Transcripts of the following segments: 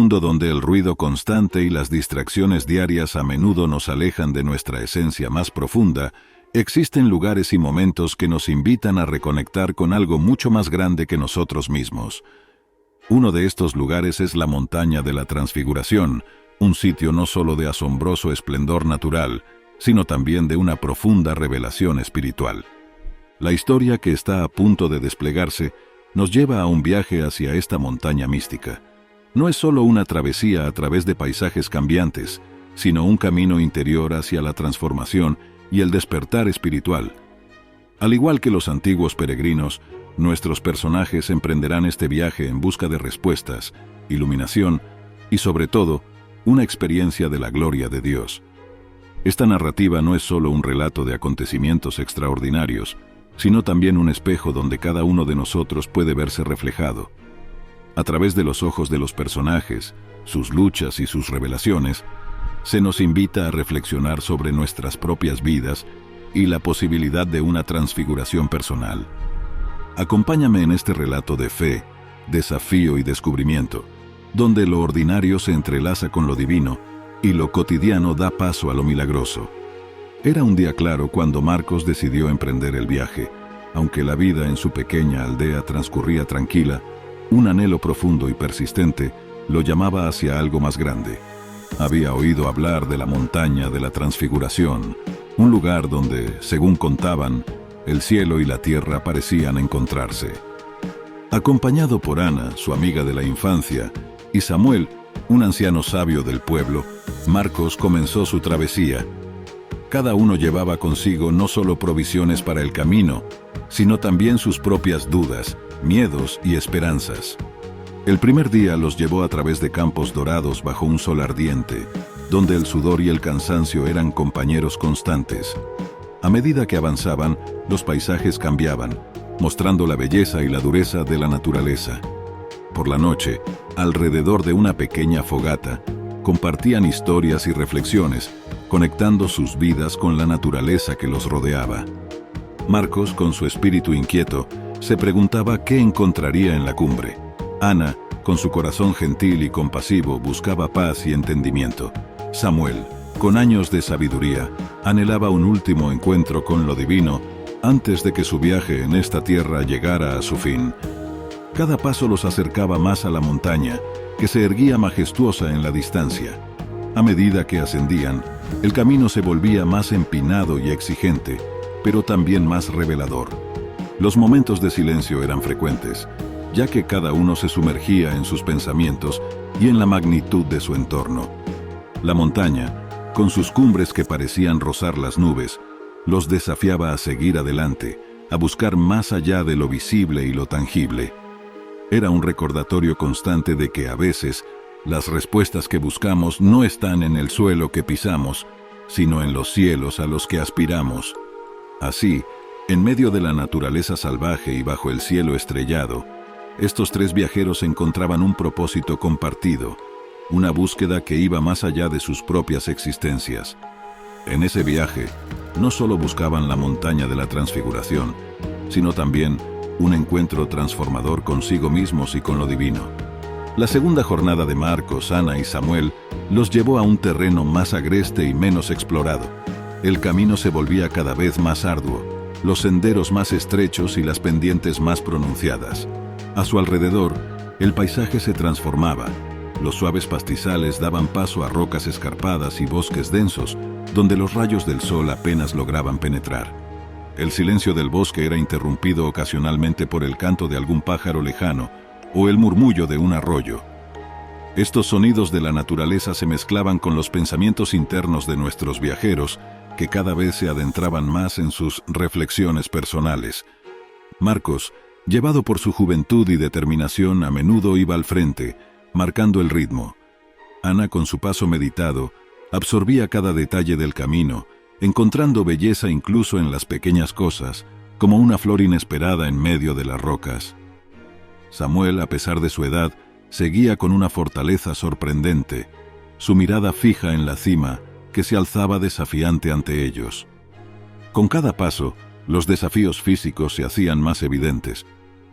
mundo donde el ruido constante y las distracciones diarias a menudo nos alejan de nuestra esencia más profunda, existen lugares y momentos que nos invitan a reconectar con algo mucho más grande que nosotros mismos. Uno de estos lugares es la montaña de la Transfiguración, un sitio no solo de asombroso esplendor natural, sino también de una profunda revelación espiritual. La historia que está a punto de desplegarse nos lleva a un viaje hacia esta montaña mística. No es solo una travesía a través de paisajes cambiantes, sino un camino interior hacia la transformación y el despertar espiritual. Al igual que los antiguos peregrinos, nuestros personajes emprenderán este viaje en busca de respuestas, iluminación y, sobre todo, una experiencia de la gloria de Dios. Esta narrativa no es solo un relato de acontecimientos extraordinarios, sino también un espejo donde cada uno de nosotros puede verse reflejado. A través de los ojos de los personajes, sus luchas y sus revelaciones, se nos invita a reflexionar sobre nuestras propias vidas y la posibilidad de una transfiguración personal. Acompáñame en este relato de fe, desafío y descubrimiento, donde lo ordinario se entrelaza con lo divino y lo cotidiano da paso a lo milagroso. Era un día claro cuando Marcos decidió emprender el viaje. Aunque la vida en su pequeña aldea transcurría tranquila, un anhelo profundo y persistente lo llamaba hacia algo más grande. Había oído hablar de la montaña de la Transfiguración, un lugar donde, según contaban, el cielo y la tierra parecían encontrarse. Acompañado por Ana, su amiga de la infancia, y Samuel, un anciano sabio del pueblo, Marcos comenzó su travesía. Cada uno llevaba consigo no solo provisiones para el camino, sino también sus propias dudas, miedos y esperanzas. El primer día los llevó a través de campos dorados bajo un sol ardiente, donde el sudor y el cansancio eran compañeros constantes. A medida que avanzaban, los paisajes cambiaban, mostrando la belleza y la dureza de la naturaleza. Por la noche, alrededor de una pequeña fogata, compartían historias y reflexiones, conectando sus vidas con la naturaleza que los rodeaba. Marcos, con su espíritu inquieto, se preguntaba qué encontraría en la cumbre. Ana, con su corazón gentil y compasivo, buscaba paz y entendimiento. Samuel, con años de sabiduría, anhelaba un último encuentro con lo divino antes de que su viaje en esta tierra llegara a su fin. Cada paso los acercaba más a la montaña, que se erguía majestuosa en la distancia. A medida que ascendían, el camino se volvía más empinado y exigente, pero también más revelador. Los momentos de silencio eran frecuentes, ya que cada uno se sumergía en sus pensamientos y en la magnitud de su entorno. La montaña, con sus cumbres que parecían rozar las nubes, los desafiaba a seguir adelante, a buscar más allá de lo visible y lo tangible. Era un recordatorio constante de que a veces las respuestas que buscamos no están en el suelo que pisamos, sino en los cielos a los que aspiramos. Así, en medio de la naturaleza salvaje y bajo el cielo estrellado, estos tres viajeros encontraban un propósito compartido, una búsqueda que iba más allá de sus propias existencias. En ese viaje, no solo buscaban la montaña de la Transfiguración, sino también un encuentro transformador consigo mismos y con lo divino. La segunda jornada de Marcos, Ana y Samuel los llevó a un terreno más agreste y menos explorado. El camino se volvía cada vez más arduo, los senderos más estrechos y las pendientes más pronunciadas. A su alrededor, el paisaje se transformaba. Los suaves pastizales daban paso a rocas escarpadas y bosques densos, donde los rayos del sol apenas lograban penetrar. El silencio del bosque era interrumpido ocasionalmente por el canto de algún pájaro lejano o el murmullo de un arroyo. Estos sonidos de la naturaleza se mezclaban con los pensamientos internos de nuestros viajeros, que cada vez se adentraban más en sus reflexiones personales. Marcos, llevado por su juventud y determinación, a menudo iba al frente, marcando el ritmo. Ana, con su paso meditado, absorbía cada detalle del camino, encontrando belleza incluso en las pequeñas cosas, como una flor inesperada en medio de las rocas. Samuel, a pesar de su edad, seguía con una fortaleza sorprendente, su mirada fija en la cima, que se alzaba desafiante ante ellos. Con cada paso, los desafíos físicos se hacían más evidentes.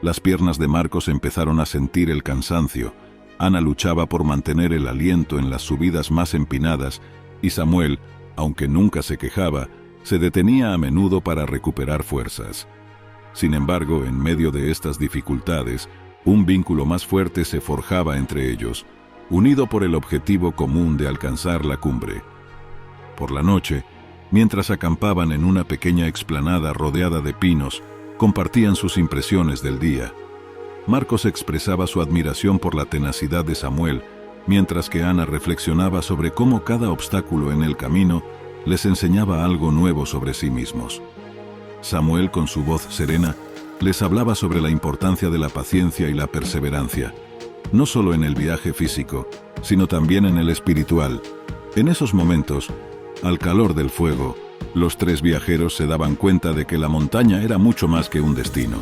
Las piernas de Marcos empezaron a sentir el cansancio, Ana luchaba por mantener el aliento en las subidas más empinadas, y Samuel, aunque nunca se quejaba, se detenía a menudo para recuperar fuerzas. Sin embargo, en medio de estas dificultades, un vínculo más fuerte se forjaba entre ellos, unido por el objetivo común de alcanzar la cumbre. Por la noche, mientras acampaban en una pequeña explanada rodeada de pinos, compartían sus impresiones del día. Marcos expresaba su admiración por la tenacidad de Samuel, mientras que Ana reflexionaba sobre cómo cada obstáculo en el camino les enseñaba algo nuevo sobre sí mismos. Samuel, con su voz serena, les hablaba sobre la importancia de la paciencia y la perseverancia, no solo en el viaje físico, sino también en el espiritual. En esos momentos, al calor del fuego, los tres viajeros se daban cuenta de que la montaña era mucho más que un destino.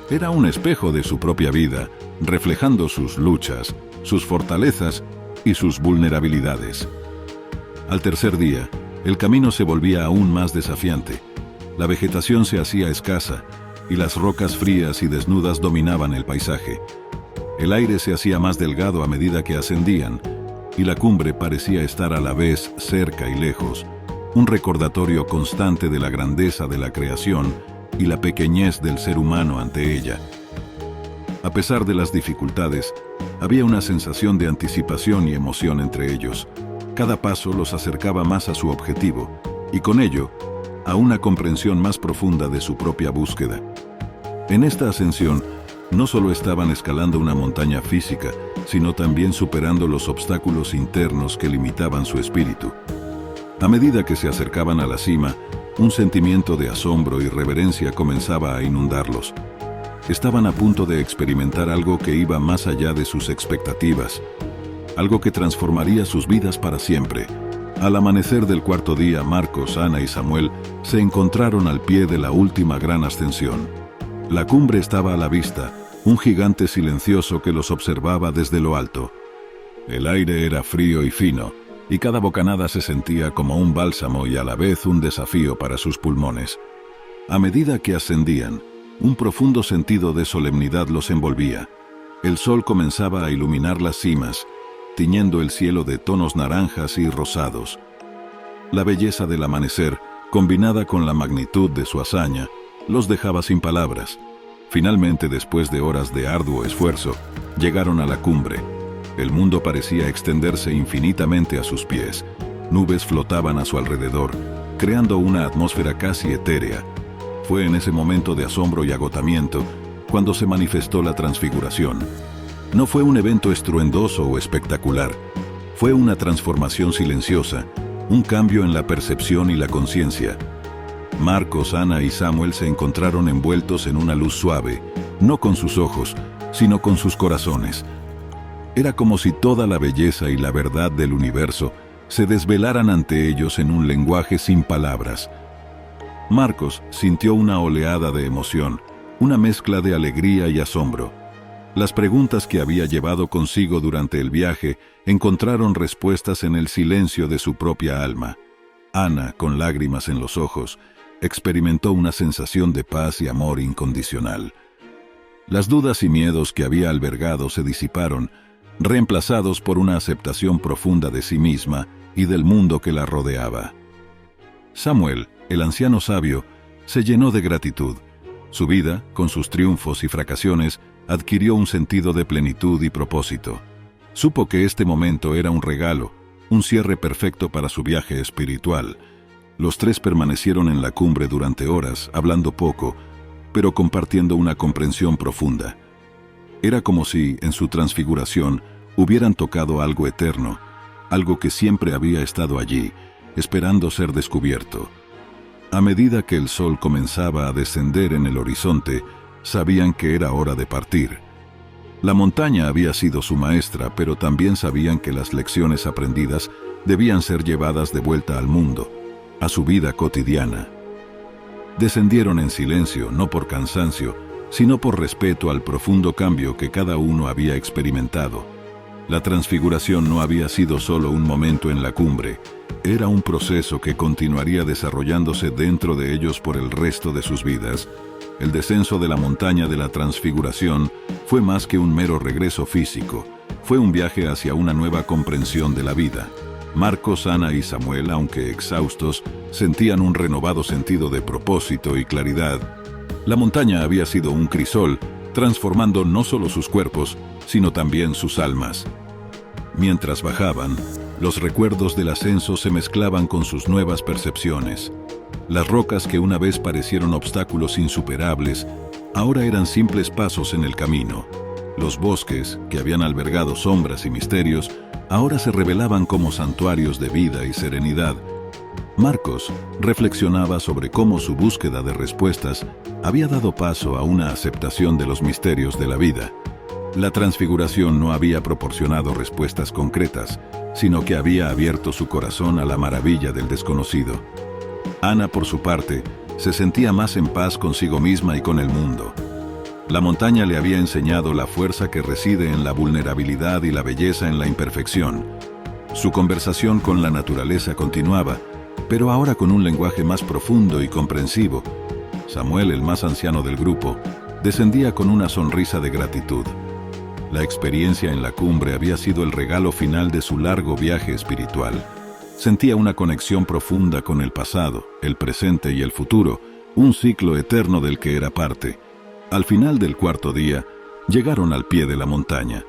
Era un espejo de su propia vida, reflejando sus luchas, sus fortalezas y sus vulnerabilidades. Al tercer día, el camino se volvía aún más desafiante. La vegetación se hacía escasa y las rocas frías y desnudas dominaban el paisaje. El aire se hacía más delgado a medida que ascendían, y la cumbre parecía estar a la vez cerca y lejos, un recordatorio constante de la grandeza de la creación y la pequeñez del ser humano ante ella. A pesar de las dificultades, había una sensación de anticipación y emoción entre ellos. Cada paso los acercaba más a su objetivo, y con ello, a una comprensión más profunda de su propia búsqueda. En esta ascensión, no solo estaban escalando una montaña física, sino también superando los obstáculos internos que limitaban su espíritu. A medida que se acercaban a la cima, un sentimiento de asombro y reverencia comenzaba a inundarlos. Estaban a punto de experimentar algo que iba más allá de sus expectativas, algo que transformaría sus vidas para siempre. Al amanecer del cuarto día, Marcos, Ana y Samuel se encontraron al pie de la última gran ascensión. La cumbre estaba a la vista, un gigante silencioso que los observaba desde lo alto. El aire era frío y fino, y cada bocanada se sentía como un bálsamo y a la vez un desafío para sus pulmones. A medida que ascendían, un profundo sentido de solemnidad los envolvía. El sol comenzaba a iluminar las cimas, tiñendo el cielo de tonos naranjas y rosados. La belleza del amanecer, combinada con la magnitud de su hazaña, los dejaba sin palabras. Finalmente, después de horas de arduo esfuerzo, llegaron a la cumbre. El mundo parecía extenderse infinitamente a sus pies. Nubes flotaban a su alrededor, creando una atmósfera casi etérea. Fue en ese momento de asombro y agotamiento cuando se manifestó la transfiguración. No fue un evento estruendoso o espectacular. Fue una transformación silenciosa, un cambio en la percepción y la conciencia. Marcos, Ana y Samuel se encontraron envueltos en una luz suave, no con sus ojos, sino con sus corazones. Era como si toda la belleza y la verdad del universo se desvelaran ante ellos en un lenguaje sin palabras. Marcos sintió una oleada de emoción, una mezcla de alegría y asombro. Las preguntas que había llevado consigo durante el viaje encontraron respuestas en el silencio de su propia alma. Ana, con lágrimas en los ojos, experimentó una sensación de paz y amor incondicional. Las dudas y miedos que había albergado se disiparon, reemplazados por una aceptación profunda de sí misma y del mundo que la rodeaba. Samuel, el anciano sabio, se llenó de gratitud. Su vida, con sus triunfos y fracasiones, adquirió un sentido de plenitud y propósito. Supo que este momento era un regalo, un cierre perfecto para su viaje espiritual. Los tres permanecieron en la cumbre durante horas, hablando poco, pero compartiendo una comprensión profunda. Era como si, en su transfiguración, hubieran tocado algo eterno, algo que siempre había estado allí, esperando ser descubierto. A medida que el sol comenzaba a descender en el horizonte, sabían que era hora de partir. La montaña había sido su maestra, pero también sabían que las lecciones aprendidas debían ser llevadas de vuelta al mundo, a su vida cotidiana. Descendieron en silencio, no por cansancio, sino por respeto al profundo cambio que cada uno había experimentado. La transfiguración no había sido solo un momento en la cumbre, era un proceso que continuaría desarrollándose dentro de ellos por el resto de sus vidas. El descenso de la montaña de la transfiguración fue fue más que un mero regreso físico, fue un viaje hacia una nueva comprensión de la vida. Marcos, Ana y Samuel, aunque exhaustos, sentían un renovado sentido de propósito y claridad. La montaña había sido un crisol, transformando no solo sus cuerpos, sino también sus almas. Mientras bajaban, los recuerdos del ascenso se mezclaban con sus nuevas percepciones. Las rocas que una vez parecieron obstáculos insuperables, ahora eran simples pasos en el camino. Los bosques, que habían albergado sombras y misterios, ahora se revelaban como santuarios de vida y serenidad. Marcos reflexionaba sobre cómo su búsqueda de respuestas había dado paso a una aceptación de los misterios de la vida. La transfiguración no había proporcionado respuestas concretas, sino que había abierto su corazón a la maravilla del desconocido. Ana, por su parte, se sentía más en paz consigo misma y con el mundo. La montaña le había enseñado la fuerza que reside en la vulnerabilidad y la belleza en la imperfección. Su conversación con la naturaleza continuaba, pero ahora con un lenguaje más profundo y comprensivo. Samuel, el más anciano del grupo, descendía con una sonrisa de gratitud. La experiencia en la cumbre había sido el regalo final de su largo viaje espiritual. Sentía una conexión profunda con el pasado, el presente y el futuro, un ciclo eterno del que era parte. Al final del cuarto día, llegaron al pie de la montaña.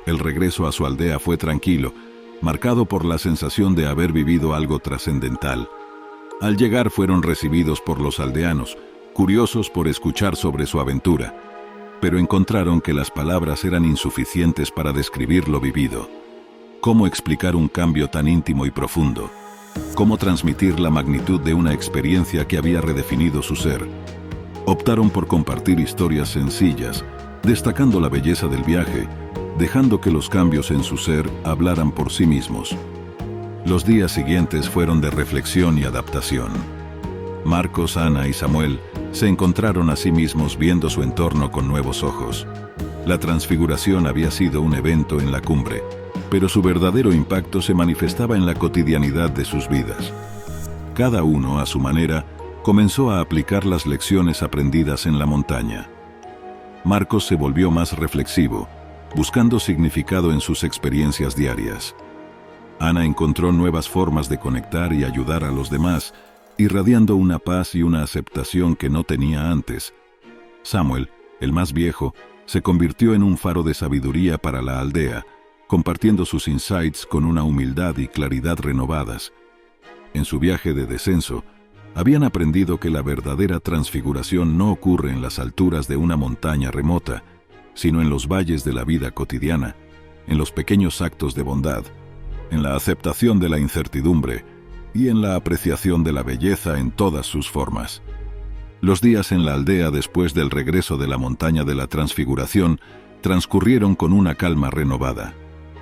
El regreso a su aldea fue tranquilo, marcado por la sensación de haber vivido algo trascendental. Al llegar fueron recibidos por los aldeanos, curiosos por escuchar sobre su aventura, pero encontraron que las palabras eran insuficientes para describir lo vivido. ¿Cómo explicar un cambio tan íntimo y profundo? ¿Cómo transmitir la magnitud de una experiencia que había redefinido su ser? Optaron por compartir historias sencillas, destacando la belleza del viaje, dejando que los cambios en su ser hablaran por sí mismos. Los días siguientes fueron de reflexión y adaptación. Marcos, Ana y Samuel se encontraron a sí mismos viendo su entorno con nuevos ojos. La transfiguración había sido un evento en la cumbre, pero su verdadero impacto se manifestaba en la cotidianidad de sus vidas. Cada uno, a su manera, comenzó a aplicar las lecciones aprendidas en la montaña. Marcos se volvió más reflexivo, buscando significado en sus experiencias diarias. Ana encontró nuevas formas de conectar y ayudar a los demás, irradiando una paz y una aceptación que no tenía antes. Samuel, el más viejo, se convirtió en un faro de sabiduría para la aldea, compartiendo sus insights con una humildad y claridad renovadas. En su viaje de descenso, habían aprendido que la verdadera transfiguración no ocurre en las alturas de una montaña remota, sino en los valles de la vida cotidiana, en los pequeños actos de bondad, en la aceptación de la incertidumbre y en la apreciación de la belleza en todas sus formas. Los días en la aldea después del regreso de la montaña de la transfiguración transcurrieron con una calma renovada.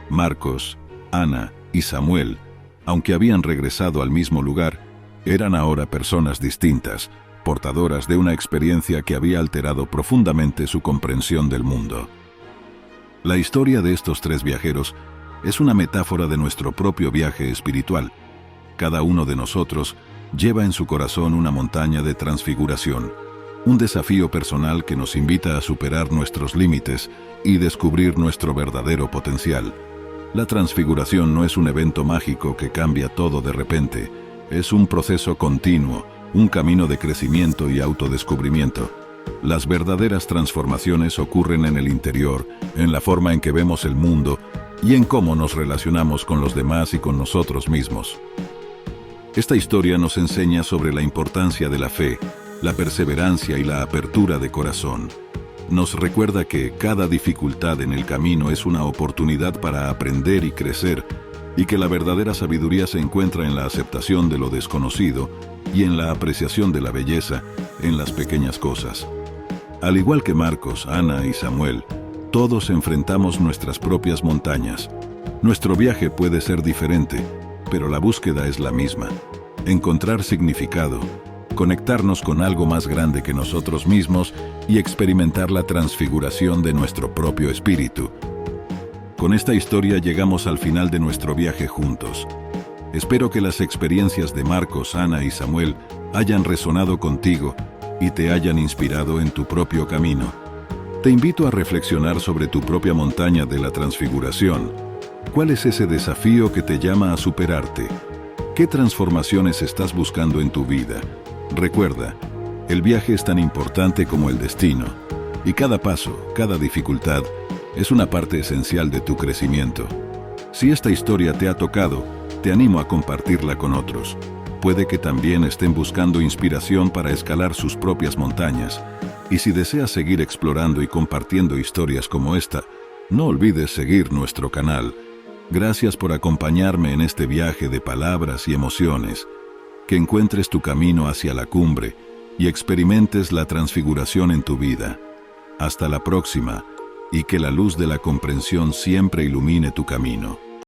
Marcos, Ana y Samuel, aunque habían regresado al mismo lugar, eran ahora personas distintas, portadoras de una experiencia que había alterado profundamente su comprensión del mundo. La historia de estos tres viajeros es una metáfora de nuestro propio viaje espiritual. Cada uno de nosotros lleva en su corazón una montaña de transfiguración, un desafío personal que nos invita a superar nuestros límites y descubrir nuestro verdadero potencial. La transfiguración no es un evento mágico que cambia todo de repente. Es un proceso continuo, un camino de crecimiento y autodescubrimiento. Las verdaderas transformaciones ocurren en el interior, en la forma en que vemos el mundo y en cómo nos relacionamos con los demás y con nosotros mismos. Esta historia nos enseña sobre la importancia de la fe, la perseverancia y la apertura de corazón. Nos recuerda que cada dificultad en el camino es una oportunidad para aprender y crecer, y que la verdadera sabiduría se encuentra en la aceptación de lo desconocido y en la apreciación de la belleza en las pequeñas cosas. Al igual que Marcos, Ana y Samuel, todos enfrentamos nuestras propias montañas. Nuestro viaje puede ser diferente, pero la búsqueda es la misma. Encontrar significado, conectarnos con algo más grande que nosotros mismos y experimentar la transfiguración de nuestro propio espíritu. Con esta historia llegamos al final de nuestro viaje juntos. Espero que las experiencias de Marcos, Ana y Samuel hayan resonado contigo y te hayan inspirado en tu propio camino. Te invito a reflexionar sobre tu propia montaña de la transfiguración. ¿Cuál es ese desafío que te llama a superarte? ¿Qué transformaciones estás buscando en tu vida? Recuerda, el viaje es tan importante como el destino, y cada paso, cada dificultad, es una parte esencial de tu crecimiento. Si esta historia te ha tocado, te animo a compartirla con otros. Puede que también estén buscando inspiración para escalar sus propias montañas. Y si deseas seguir explorando y compartiendo historias como esta, no olvides seguir nuestro canal. Gracias por acompañarme en este viaje de palabras y emociones. Que encuentres tu camino hacia la cumbre y experimentes la transfiguración en tu vida. Hasta la próxima, y que la luz de la comprensión siempre ilumine tu camino.